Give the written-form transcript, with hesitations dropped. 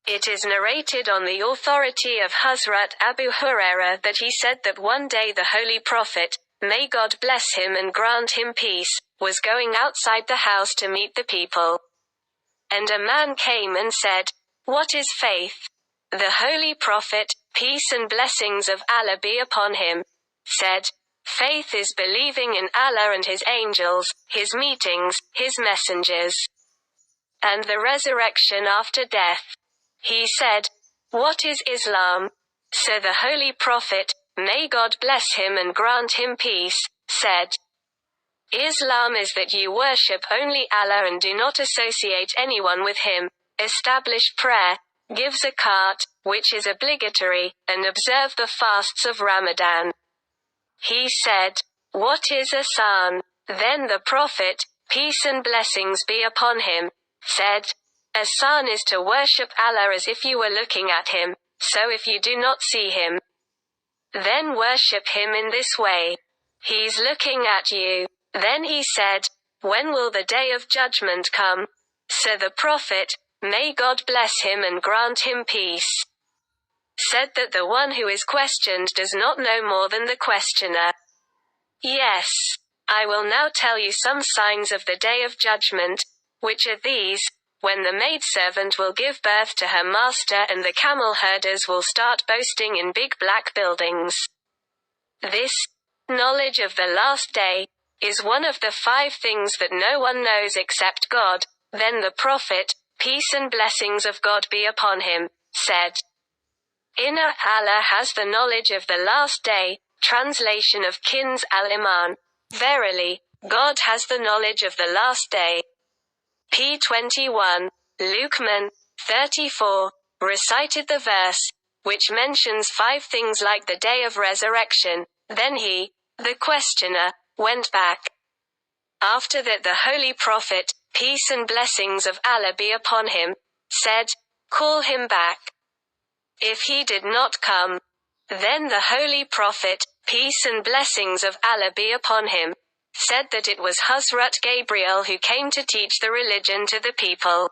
It is narrated on the authority of Hazrat Abu Hurairah that he said that one day the Holy Prophet, may God bless him and grant him peace, was going outside the house to meet the people. And a man came and said, "What is faith?" The Holy Prophet, peace and blessings of Allah be upon him, said, "Faith is believing in Allah and His angels, His meetings, His messengers, and the resurrection after death." He said, "What is Islam?" So the Holy Prophet, may God bless him and grant him peace, said, "Islam is that you worship only Allah and do not associate anyone with Him, establish prayer, give zakat, which is obligatory, and observe the fasts of Ramadan." He said, "What is Ahsan?" Then the Prophet, peace and blessings be upon him, said, "Ahsan is to worship Allah as if you were looking at Him, so if you do not see Him, then worship Him in this way. He's looking at you." Then he said, "When will the day of judgment come?" So the Prophet, may God bless him and grant him peace, said that the one who is questioned does not know more than the questioner. Yes. I will now tell you some signs of the day of judgment, which are these: when the maidservant will give birth to her master and the camel herders will start boasting in big black buildings. This knowledge of the last day is one of the 5 things that no one knows except God. Then the Prophet, peace and blessings of God be upon him, said, "Inna Allah has the knowledge of the last day." Translation of Kinz al-Iman. Verily, God has the knowledge of the last day. p. 21. Luqman, 34, recited the verse, which mentions 5 things like the day of resurrection. Then he, the questioner, went back. After that the Holy Prophet, peace and blessings of Allah be upon him, said, "Call him back." If he did not come, then the Holy Prophet, peace and blessings of Allah be upon him, said that it was Hazrat Gabriel who came to teach the religion to the people.